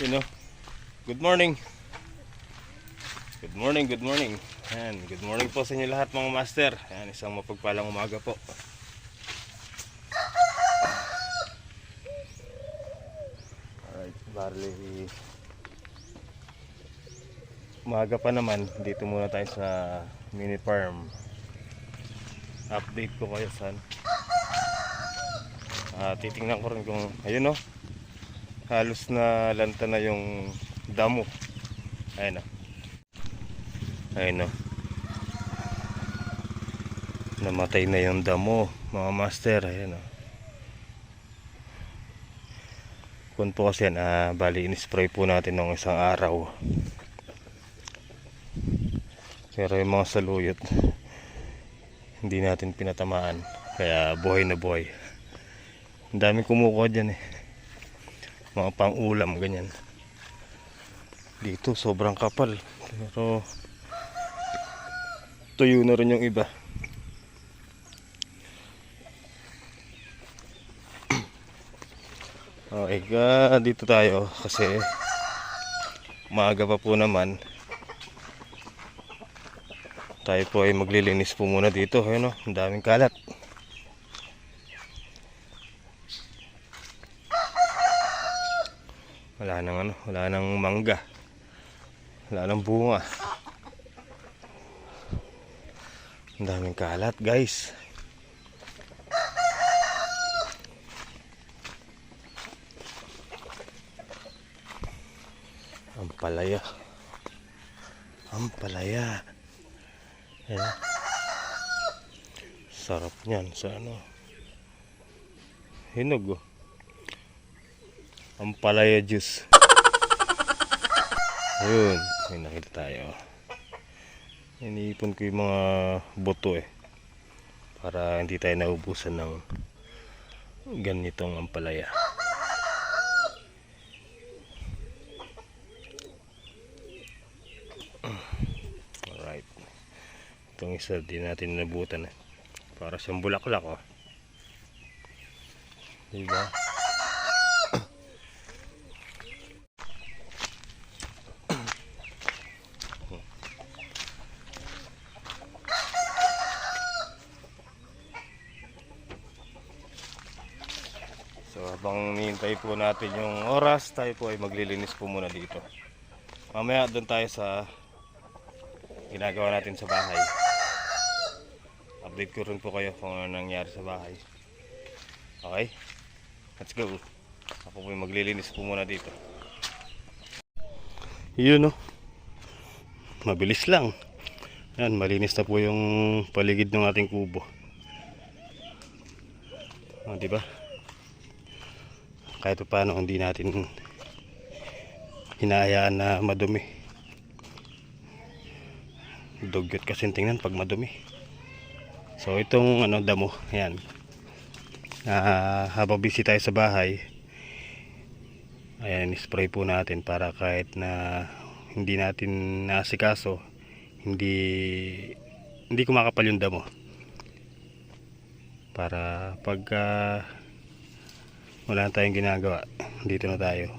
You know, good morning. Good morning, good morning. Ayan, good morning po sa inyo lahat mga master. Ayan, isang mapagpalang umaga po. Alright, barley. Umaga pa naman, dito muna tayo sa mini farm. Update ko kayo san. Titingnan ko rin kung, ayun o, halos na lanta na yung damo. Ayun o. Ayun o. Namatay na yung damo, mga master. Ayun o. Kung po kasi yan, bali in-spray po natin ng isang araw. Pero yung mga saluyot, hindi natin pinatamaan. Kaya buhay na buhay. Ang daming kumukuha dyan eh. Mga pang-ulam, ganyan. Dito sobrang kapal. Pero tuyo na rin yung iba. Okay, dito tayo kasi maaga pa po naman. Tayo po ay maglilinis po muna dito. Ayun o, ang daming kalat. Wala nang wala nang mangga. Wala nang bunga. Ang daming kalat, guys. Ampalaya. Ampalaya. Ayan. Sarap niyan sa hinog oh. Ampalaya juice. Ayun, may nakita tayo. Iniipon ko yung mga boto eh. Para hindi tayo naubusan ng ganitong ampalaya. Alright. Itong isa din natin nabutan eh. Para siyang bulaklak oh. Diba? So habang nihintay po natin yung oras, tayo po ay maglilinis po muna dito. Mamaya doon tayo sa ginagawa natin sa bahay. Update ko rin po kayo kung ano nangyari sa bahay. Okay? Let's go. Ako po ay maglilinis po muna dito. Yun o. Mabilis lang. Yan, malinis na po yung paligid ng ating kubo. Diba? Kahit paano hindi natin hinahayaan na madumi. Dugyot kasi tingnan pag madumi. So itong damo, ayan. Habang busy tayo sa bahay, ayan, spray po natin para kahit na hindi natin naasikaso, hindi kumakapal yung damo. Para pagka wala na tayong ginagawa, dito na tayo.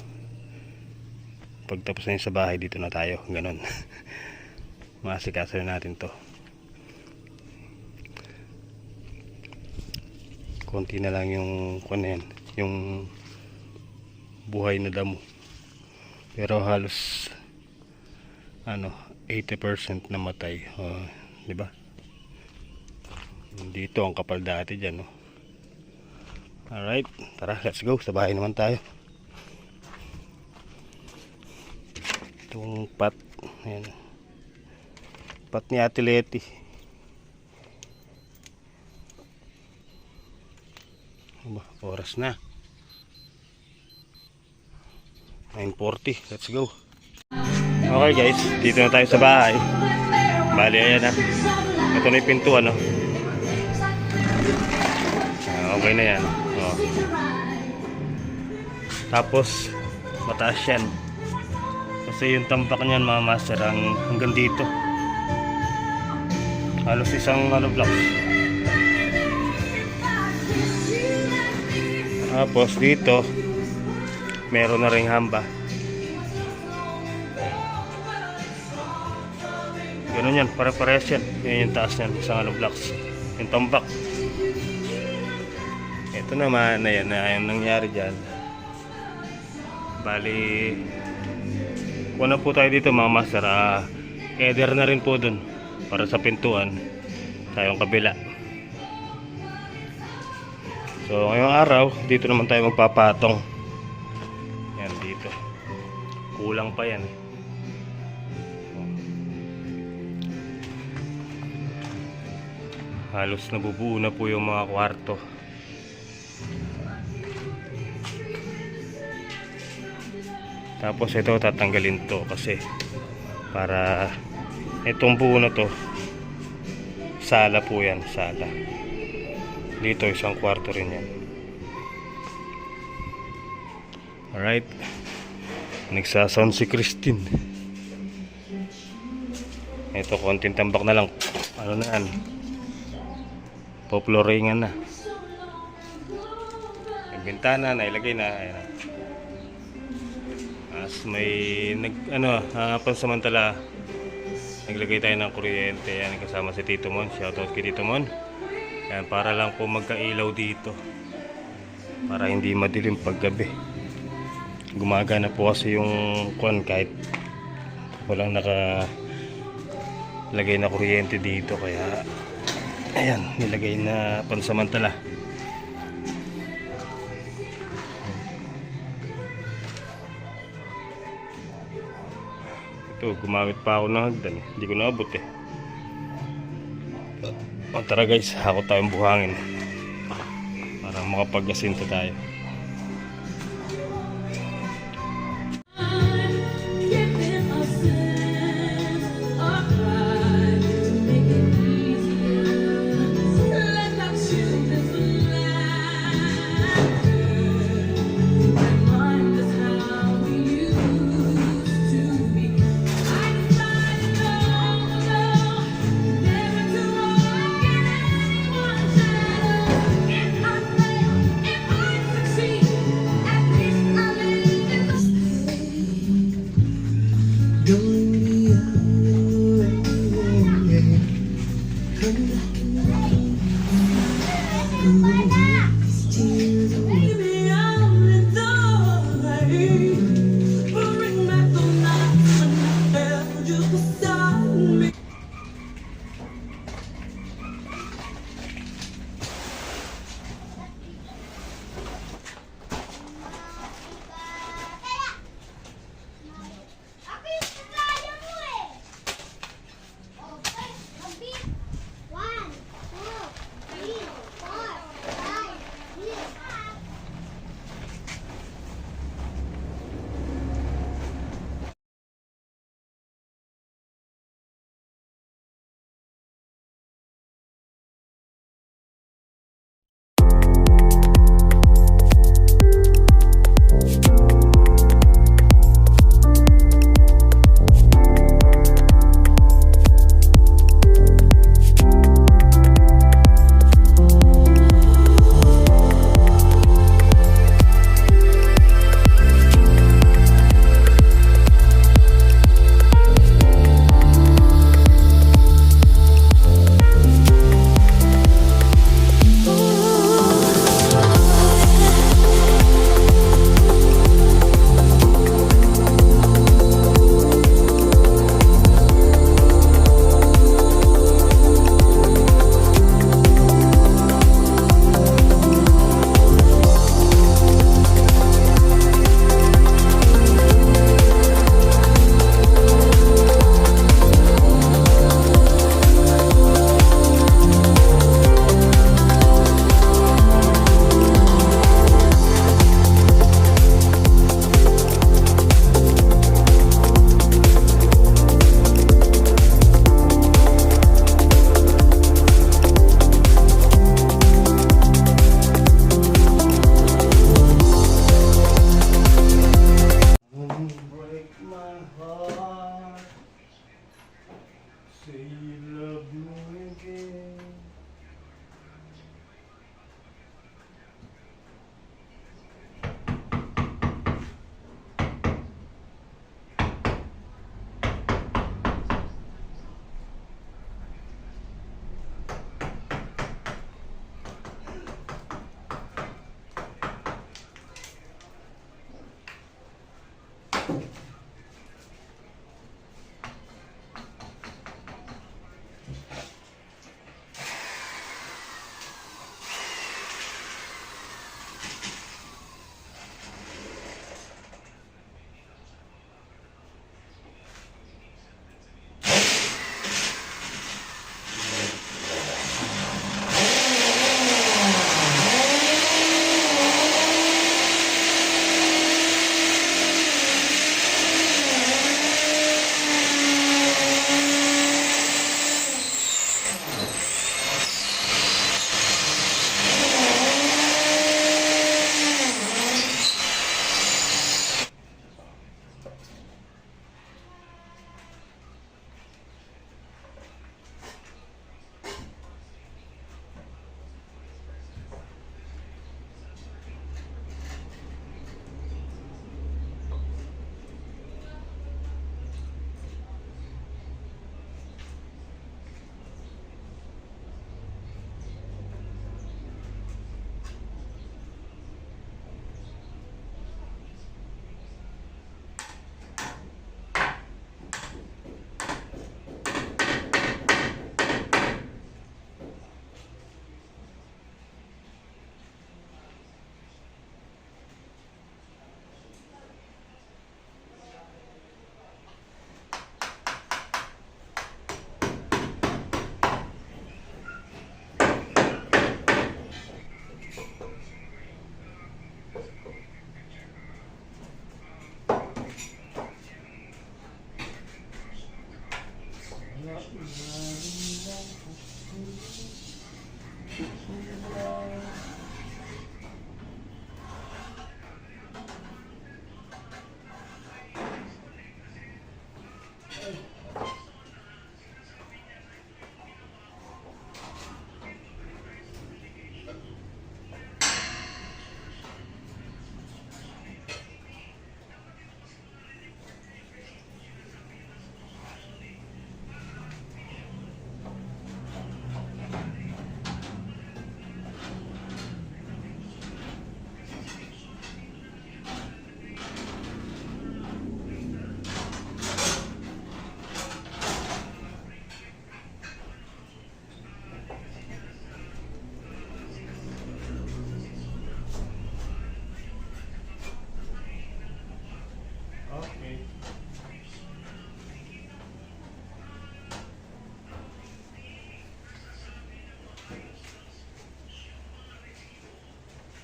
Pagtapos na yun sa bahay, dito na tayo. Ganon. Maasikaso na natin to. Konti na lang yung yung buhay na damo. Pero halos 80% namatay. Diba? Dito ang kapal dati dyan. Alright, tara, let's go. Sa bahay naman tayo. Itong pat, ayan. Pat ni Ate Leti. Oras na 9:40, let's go. Okay guys, dito na tayo sa bahay. Bali, ayan na. Ito na yung pintuan okay na yan. Tapos mataas yan kasi yung tampak niyan mga master hanggang dito, halos isang block. Tapos dito meron na ring hamba. Ganun yan, pare-pares yan. Yun yung taas niyan, isang hollow blocks. Yung tambak. Ito naman, ayan na yung nangyari dyan. Bali, una po tayo dito mga master. Header na rin po dun para sa pintuan. Tayong kabila. So ngayong araw, dito naman tayo magpapatong. Yan dito. Kulang pa yan. Halos nabubuo na po yung mga kwarto. Tapos ito tatanggalin to kasi para itong buo na to, sala po yan, sala. Dito isang kwarto rin yan. Alright. Nagsasound si Christine. Ito konting tambak na lang. Ano na yan, poploringan na. Yung bintana nailagay na. Ayan na. As may pansamantala naglagay tayo ng kuryente. Yan kasama si Tito Mon. Shoutout kay Tito Mon. Yan, para lang po magkailaw dito, para hindi madilim paggabi. Gumagana po kasi yung kwan kahit walang nakalagay na kuryente dito, kaya ayan, nilagay na pansamantala. Ito, gumamit pa ako ng hagdan. Hindi ko naabot eh. O tara guys, ako tayong buhangin para makapag-asinta tayo.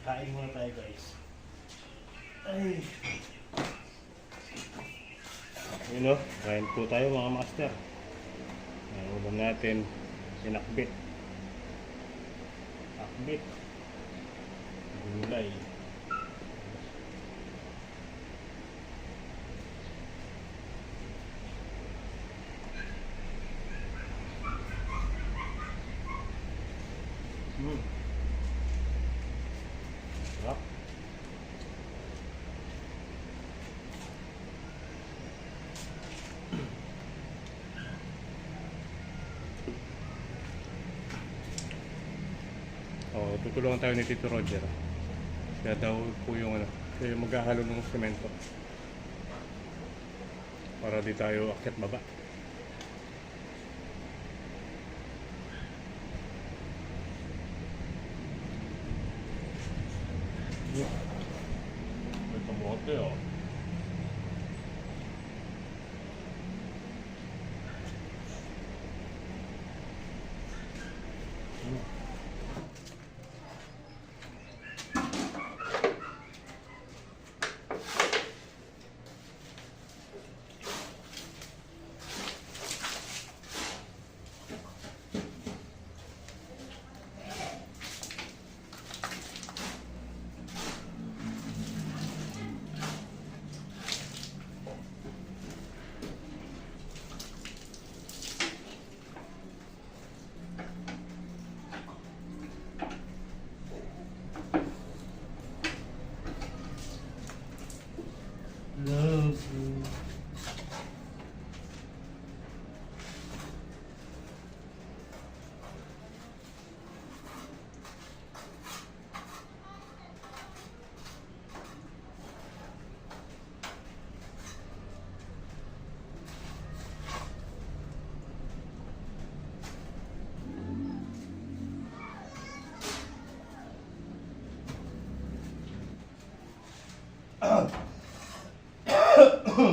Kain muna tayo guys. Ay. Yun o, kain po tayo mga master. Ang ulam natin, sinakbit. Akbit. Gulay. Sarap. Oh, tutulungan tayo ni Tito Roger. Kaya daw po yung kaya maghahalo ng semento. Para di tayo akyat baba. May kamote oh. Love you. Ito,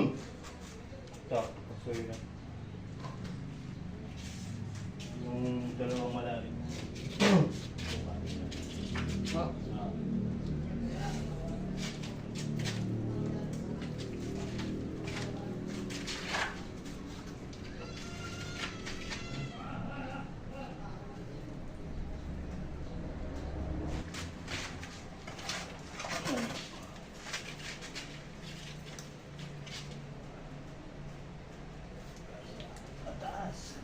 pasuyo na. Yung dalawang malalim. Ah. Mataas.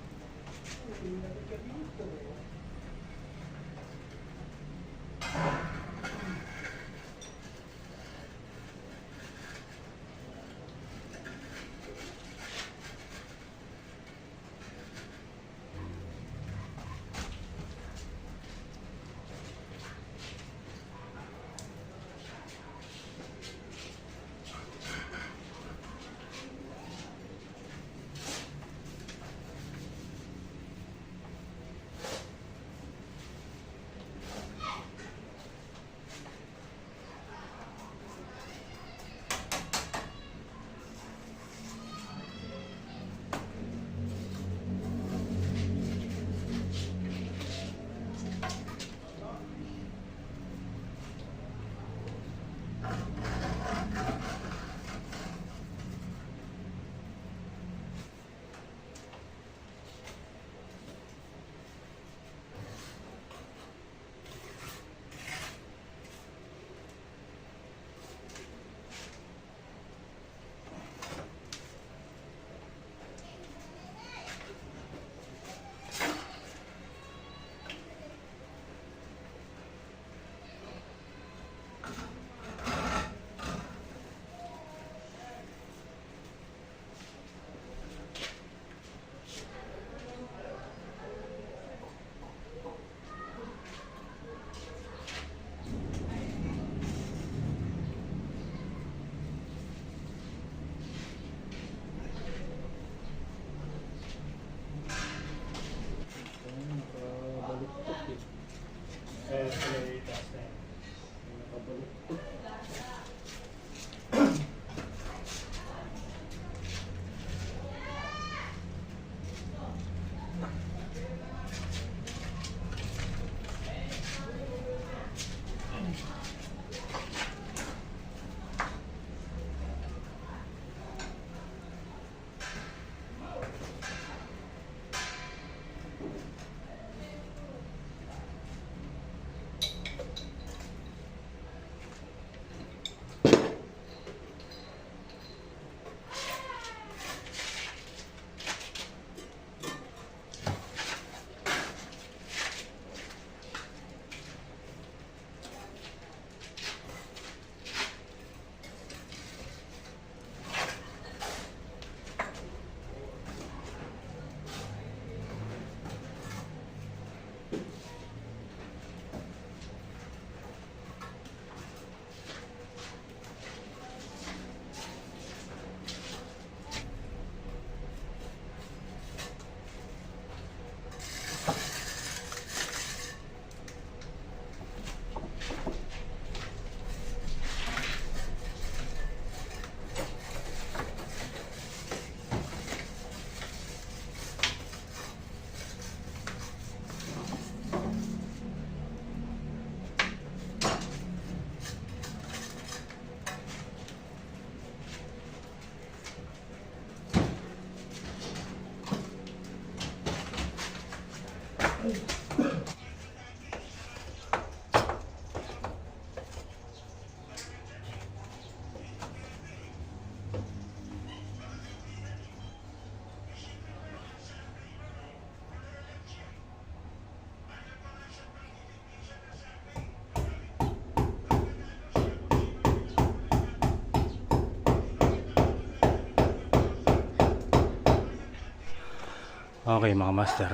Okay mga master,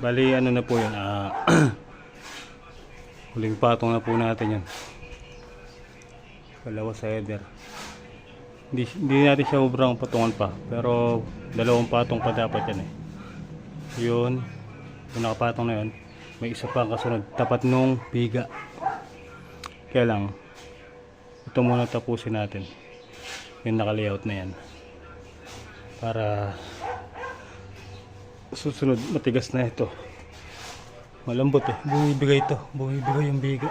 bali ano na po yun, huling patong na po natin yan, dalawa sa header. Hindi natin siya sobrang patungan pa, pero dalawang patong pa dapat yan yun, yung nakapatong na yun, may isa pa kasunod tapat nung biga, kaya lang ito muna tapusin natin. Yung naka-layout na yan. Para susunod matigas na ito. Malambot eh. Bumibigay ito. Bumibigay yung biga.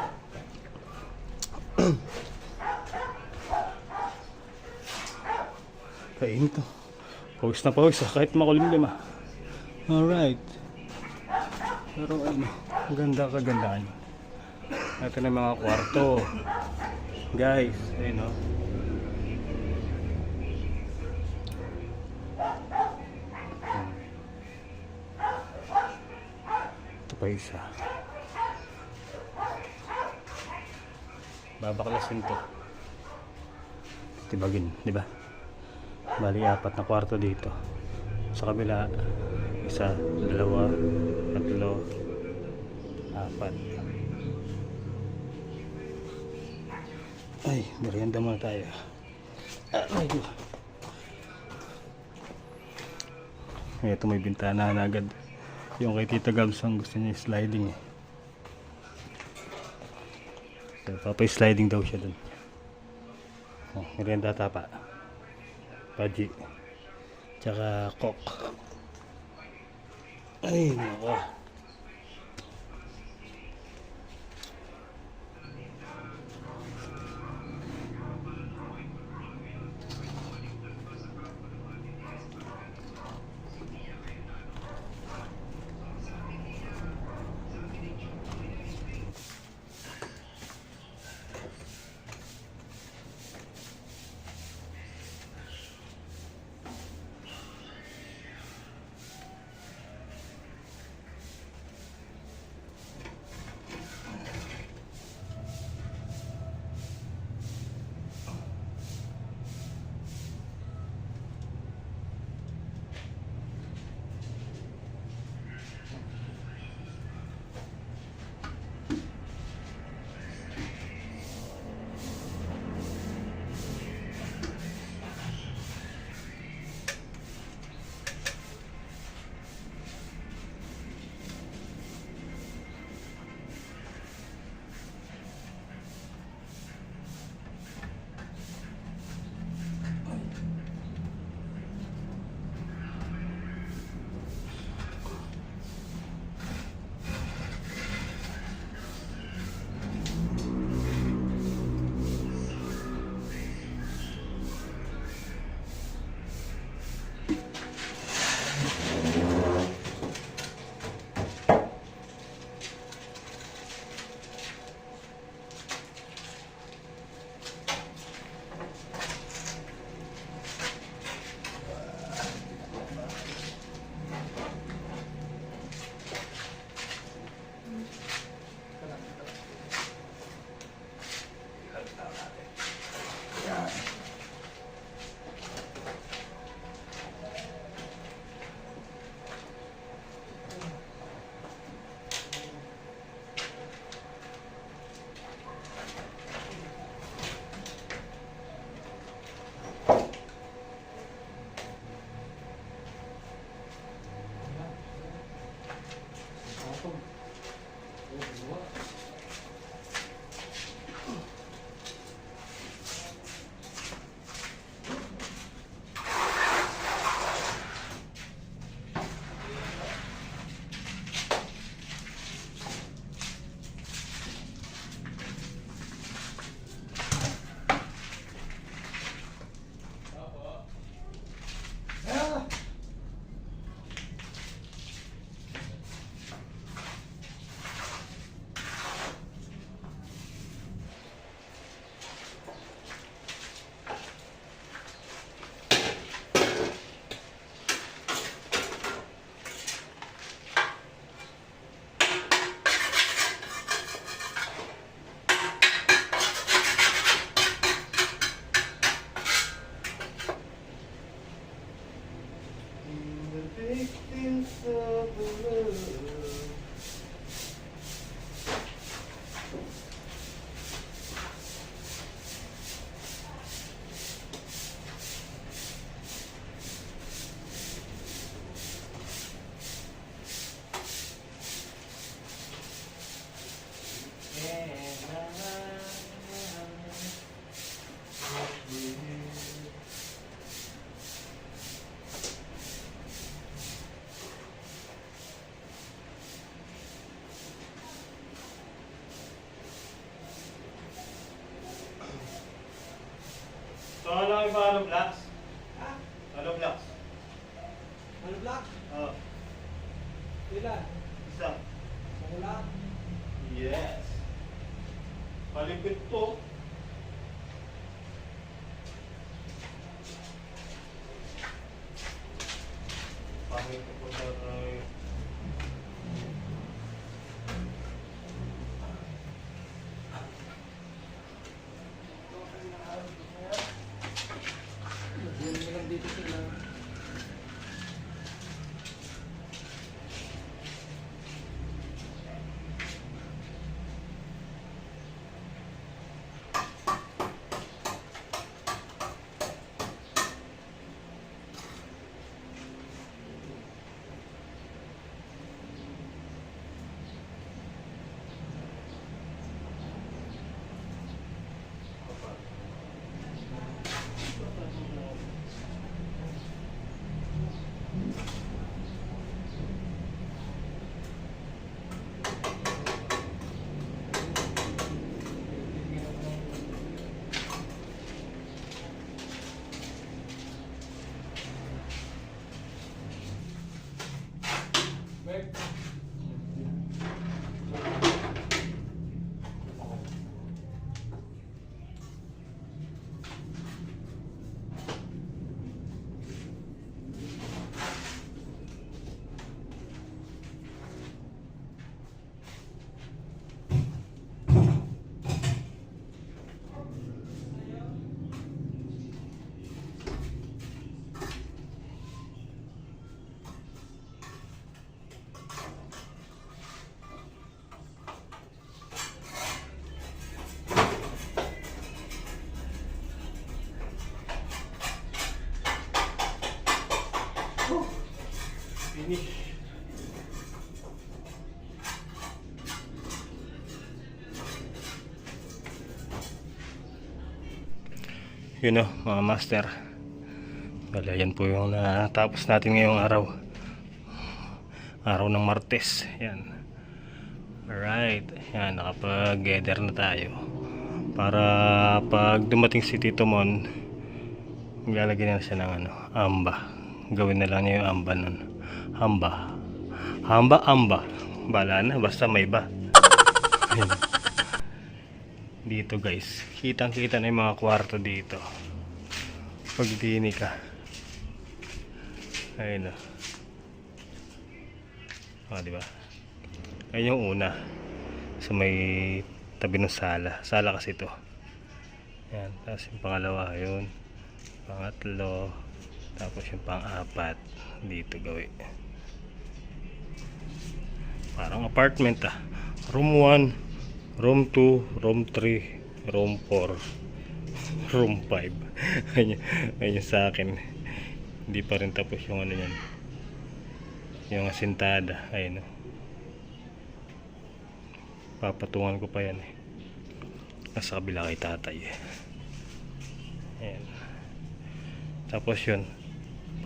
Kain to. Pawis na pawis ah. Kahit makulimlim ah. Alright. Pero ano, ganda kagandaan. Ito na yung mga kwarto. Guys, ayun o. Ito pa isa. Babaklasin to. Tibagin, di ba? Bali, 4 na kwarto dito. Sa kabila, 1, 2, 3, 4. Ay, merienda muna tayo. Ay, ito may bintana na agad. Yung kay Tita Gabs ang gusto niya sliding eh. So, papay-sliding daw siya dun. Oh, merienda tapa. Paji. Tsaka coke. Ay, nako. kayo ba hollow blocks? Ha? Hollow blocks? Ano block? Oo. Ilan? Isa. Ano lang? Yes. Palipit to. Pangit ko po sa Yun mo lang dito sila. Back. finish. Yun o, mga master. Wala, yan po yung natapos natin ngayong araw. Araw ng Martes. Yan. Alright. Yan, nakapag-gather na tayo. Para pag dumating si Tito Mon, maglalagyan na siya ng amba. Gawin na lang niya yung amba nun. Amba. Amba. Bala na, basta may ba. Ayan. Dito guys, kitang kita na yung mga kwarto dito pag dini ka. Ayun o, diba? Ayun yung una sa may tabi ng sala kasi ito. Ayan, tapos yung pangalawa yun, pangatlo, tapos yung pang-apat dito gawin. Parang apartment room 1, room 2, room 3, room 4, room 5. Ayun sa akin. Hindi pa rin tapos yung yan. Yung asintada. Ayun. Papatungan ko pa yan nasa kabila kay tatay. Ayan. Tapos yun,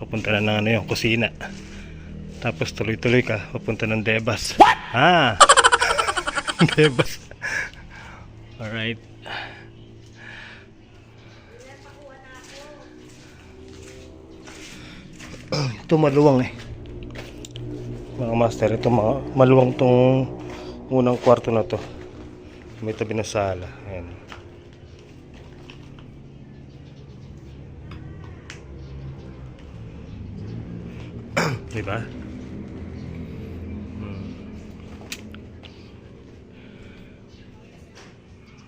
papunta na ng yung kusina. Tapos tuloy-tuloy ka, papunta ng Debas. What? Debas. Alright. Ito maluwang mga master, ito maluwang tong unang kwarto na to. May tabi na sala. Ayan. Diba?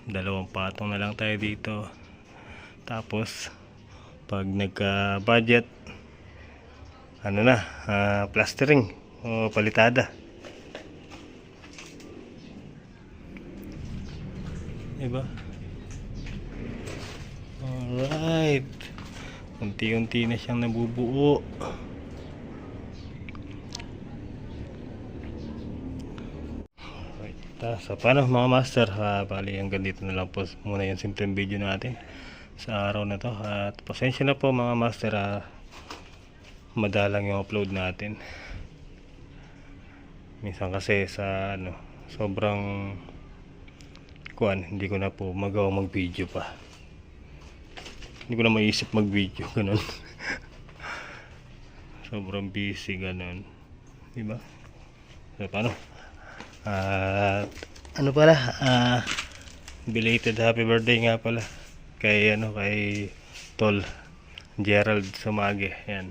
Dalawang patong na lang tayo dito. Tapos pag nagka-budget plastering o palitada. Diba? Alright. Unti-unti na siyang nabubuo. So paano mga master, bali hanggang dito na lang po muna yung simpleng video natin sa araw na to. At pasensya na po mga master, madalang yung upload natin. Minsan kasi sa sobrang hindi ko na po magawa mag video pa. Hindi ko na maisip mag-video, ganun. Sobrang busy, ganun. Diba? So, paano? At, ano pala? Belated happy birthday nga pala. Kay, kay Tol Gerald Sumage. Yan.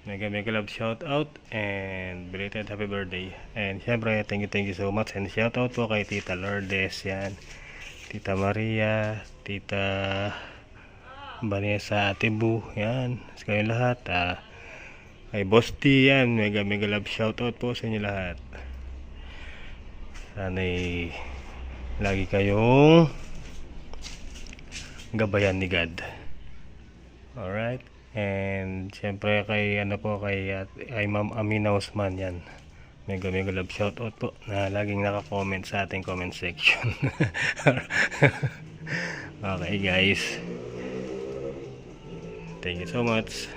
Mega love shout out and belated happy birthday. And syempre, thank you so much. And shout out po kay Tita Lourdes, yan. Tita Maria, Tita Vanessa, Ate Bu, yan. Sa kayong lahat. Kay Boss T, yan. Mega love shout out po sa inyo lahat. Sana'y lagi kayong gabayan ni God. Alright. And syempre kay kay Ma'am Amina Osman, yan. Mega love shoutout po na laging naka-comment sa ating comment section. Okay guys. Thank you so much.